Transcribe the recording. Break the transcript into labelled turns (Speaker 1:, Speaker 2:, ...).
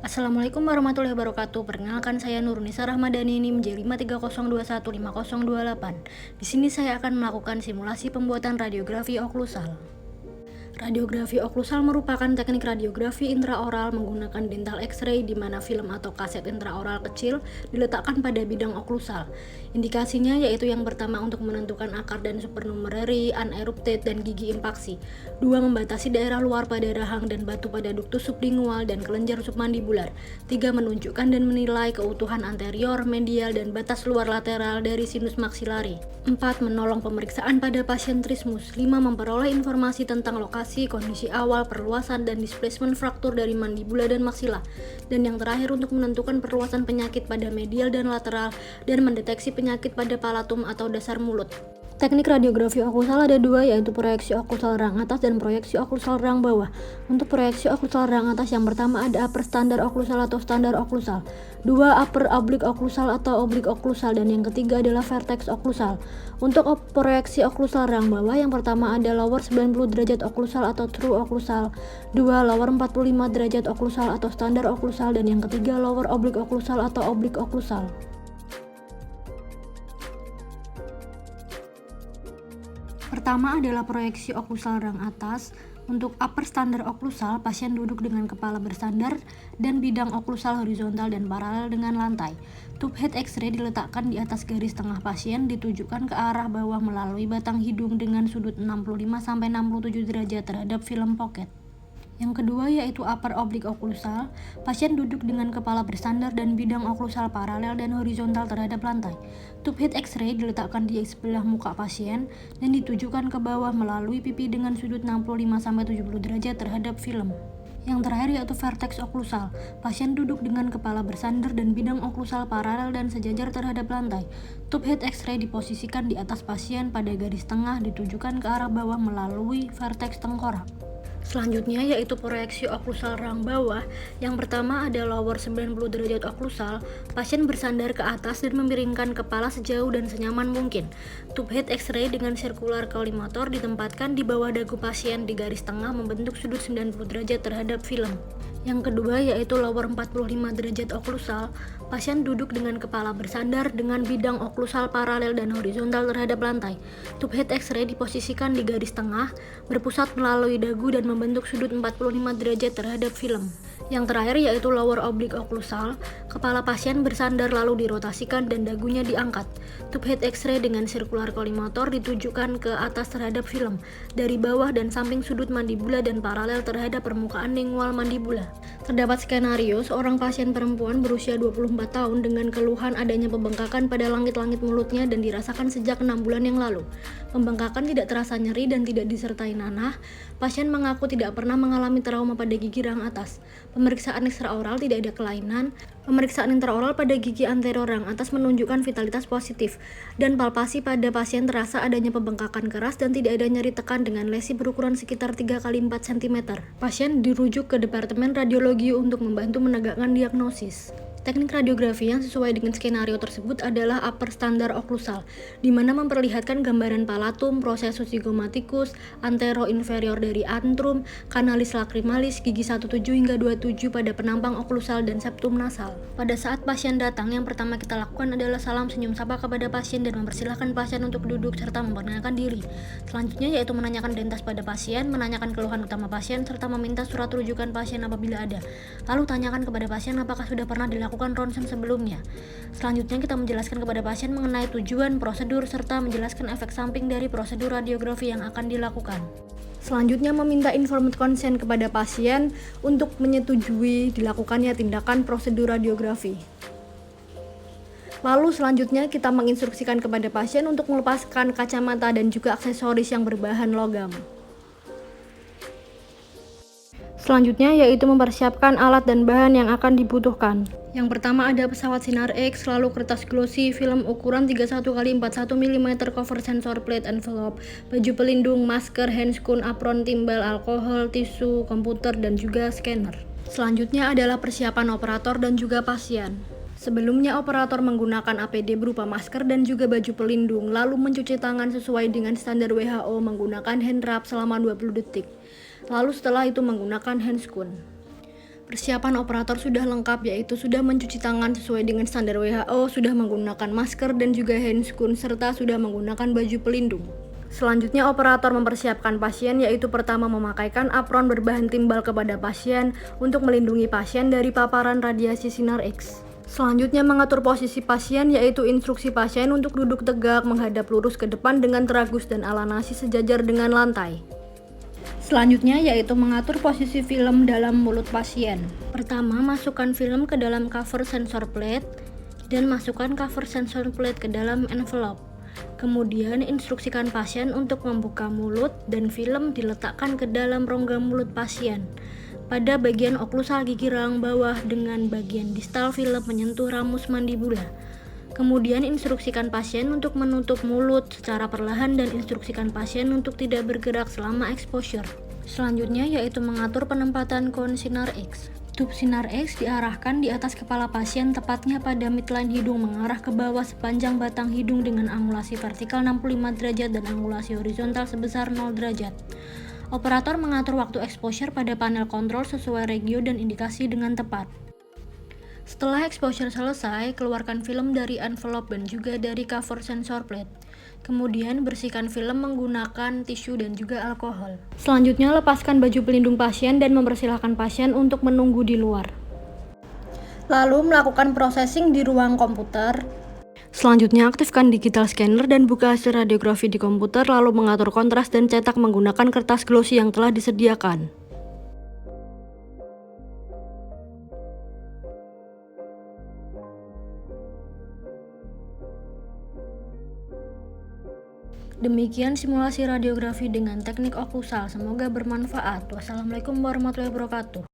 Speaker 1: Assalamualaikum warahmatullahi wabarakatuh. Perkenalkan, saya Nurnisa Rahmadani, NIM J530215028. Di sini saya akan melakukan simulasi pembuatan radiografi oklusal. Radiografi oklusal merupakan teknik radiografi intraoral menggunakan dental X-ray di mana film atau kaset intraoral kecil diletakkan pada bidang oklusal. Indikasinya yaitu yang pertama untuk menentukan akar dan supernumerary, unerupted, dan gigi impaksi. 2. Membatasi daerah luar pada rahang dan batu pada duktus sublingual dan kelenjar submandibular. 3. Menunjukkan dan menilai keutuhan anterior, medial, dan batas luar lateral dari sinus maksilari. 4. Menolong pemeriksaan pada pasien trismus. 5. Memperoleh informasi tentang lokasi, kondisi awal, perluasan, dan displacement fraktur dari mandibula dan maksila. Dan yang terakhir untuk menentukan perluasan penyakit pada medial dan lateral dan mendeteksi penyakit pada palatum atau dasar mulut. Teknik radiografi oklusal ada dua, yaitu proyeksi oklusal rang atas dan proyeksi oklusal rang bawah. Untuk proyeksi oklusal rang atas yang pertama ada upper standar oklusal atau standar oklusal, 2. Upper oblique oklusal atau oblique oklusal, dan yang ketiga adalah vertex oklusal. Untuk proyeksi oklusal rang bawah yang pertama ada lower 90 derajat oklusal atau true oklusal, 2. Lower 45 derajat oklusal atau standar oklusal, dan yang ketiga lower oblique oklusal atau oblique oklusal. Pertama adalah proyeksi oklusal rang atas. Untuk upper standar oklusal, pasien duduk dengan kepala bersandar dan bidang oklusal horizontal dan paralel dengan lantai. Tube head X-ray diletakkan di atas garis tengah pasien, ditujukan ke arah bawah melalui batang hidung dengan sudut 65-67 derajat terhadap film pocket. Yang kedua yaitu upper oblique oklusal. Pasien duduk dengan kepala bersandar dan bidang oklusal paralel dan horizontal terhadap lantai. Tube head X-ray diletakkan di sebelah muka pasien dan ditujukan ke bawah melalui pipi dengan sudut 65-70 derajat terhadap film. Yang terakhir yaitu vertex oklusal. Pasien duduk dengan kepala bersandar dan bidang oklusal paralel dan sejajar terhadap lantai. Tube head X-ray diposisikan di atas pasien pada garis tengah, ditujukan ke arah bawah melalui vertex tengkorak. Selanjutnya yaitu proyeksi oklusal rang bawah. Yang pertama ada lower 90 derajat oklusal. Pasien bersandar ke atas dan memiringkan kepala sejauh dan senyaman mungkin. Tube head X-ray dengan sirkular kolimator ditempatkan di bawah dagu pasien di garis tengah membentuk sudut 90 derajat terhadap film. Yang kedua yaitu lower 45 derajat oklusal. Pasien duduk dengan kepala bersandar dengan bidang oklusal paralel dan horizontal terhadap lantai. Tube head X-ray diposisikan di garis tengah, berpusat melalui dagu dan membentuk sudut 45 derajat terhadap film. Yang terakhir yaitu lower oblique oklusal. Kepala pasien bersandar lalu dirotasikan dan dagunya diangkat. Tube head X-ray dengan sirkular kolimator ditujukan ke atas terhadap film, dari bawah dan samping sudut mandibula dan paralel terhadap permukaan lingual mandibula. Terdapat skenario seorang pasien perempuan berusia 24 tahun dengan keluhan adanya pembengkakan pada langit-langit mulutnya dan dirasakan sejak 6 bulan yang lalu. Pembengkakan tidak terasa nyeri dan tidak disertai nanah. Pasien mengaku tidak pernah mengalami trauma pada gigi rang atas. Pemeriksaan ekstraoral tidak ada kelainan. Pemeriksaan intraoral pada gigi anterior rang atas menunjukkan vitalitas positif, dan palpasi pada pasien terasa adanya pembengkakan keras dan tidak ada nyeri tekan dengan lesi berukuran sekitar 3x4 cm. Pasien dirujuk ke Departemen Radiologi untuk membantu menegakkan diagnosis. Teknik radiografi yang sesuai dengan skenario tersebut adalah upper standar oklusal, di mana memperlihatkan gambaran palatum, prosesus zygomatikus, antero-inferior dari antrum, kanalis lacrimalis, gigi 17 hingga 27 pada penampang oklusal dan septum nasal. Pada saat pasien datang, yang pertama kita lakukan adalah salam senyum sapa kepada pasien dan mempersilahkan pasien untuk duduk serta memperkenalkan diri. Selanjutnya yaitu menanyakan identitas pada pasien, menanyakan keluhan utama pasien, serta meminta surat rujukan pasien apabila ada. Lalu tanyakan kepada pasien apakah sudah pernah dilakukan ronsen sebelumnya. Selanjutnya kita menjelaskan kepada pasien mengenai tujuan, prosedur, serta menjelaskan efek samping dari prosedur radiografi yang akan dilakukan. Selanjutnya meminta informed consent kepada pasien untuk menyetujui dilakukannya tindakan prosedur radiografi. Lalu selanjutnya kita menginstruksikan kepada pasien untuk melepaskan kacamata dan juga aksesoris yang berbahan logam. Selanjutnya yaitu mempersiapkan alat dan bahan yang akan dibutuhkan. Yang pertama ada pesawat sinar X, lalu kertas glossy, film ukuran 31x41 mm, cover sensor plate envelope, baju pelindung, masker, handscoon, apron, timbal, alkohol, tisu, komputer, dan juga scanner. Selanjutnya adalah persiapan operator dan juga pasien. Sebelumnya operator menggunakan APD berupa masker dan juga baju pelindung, lalu mencuci tangan sesuai dengan standar WHO menggunakan hand rub selama 20 detik. Lalu setelah itu menggunakan handscoon. Persiapan operator sudah lengkap, yaitu sudah mencuci tangan sesuai dengan standar WHO, sudah menggunakan masker dan juga handscoon, serta sudah menggunakan baju pelindung. Selanjutnya, operator mempersiapkan pasien, yaitu pertama memakaikan apron berbahan timbal kepada pasien untuk melindungi pasien dari paparan radiasi sinar X. Selanjutnya, mengatur posisi pasien, yaitu instruksi pasien untuk duduk tegak menghadap lurus ke depan dengan teragus dan ala nasi sejajar dengan lantai. Selanjutnya yaitu mengatur posisi film dalam mulut pasien. Pertama, masukkan film ke dalam cover sensor plate dan masukkan cover sensor plate ke dalam envelope. Kemudian instruksikan pasien untuk membuka mulut dan film diletakkan ke dalam rongga mulut pasien pada bagian oklusal gigi rahang bawah dengan bagian distal film menyentuh ramus mandibula. Kemudian instruksikan pasien untuk menutup mulut secara perlahan dan instruksikan pasien untuk tidak bergerak selama exposure. Selanjutnya yaitu mengatur penempatan kon sinar X. Tube sinar X diarahkan di atas kepala pasien, tepatnya pada midline hidung mengarah ke bawah sepanjang batang hidung dengan angulasi vertikal 65 derajat dan angulasi horizontal sebesar 0 derajat. Operator mengatur waktu exposure pada panel kontrol sesuai regio dan indikasi dengan tepat. Setelah exposure selesai, keluarkan film dari envelope dan juga dari cover sensor plate. Kemudian bersihkan film menggunakan tisu dan juga alkohol. Selanjutnya lepaskan baju pelindung pasien dan mempersilahkan pasien untuk menunggu di luar. Lalu melakukan processing di ruang komputer. Selanjutnya aktifkan digital scanner dan buka hasil radiografi di komputer, lalu mengatur kontras dan cetak menggunakan kertas glossy yang telah disediakan. Demikian simulasi radiografi dengan teknik oklusal. Semoga bermanfaat. Wassalamualaikum warahmatullahi wabarakatuh.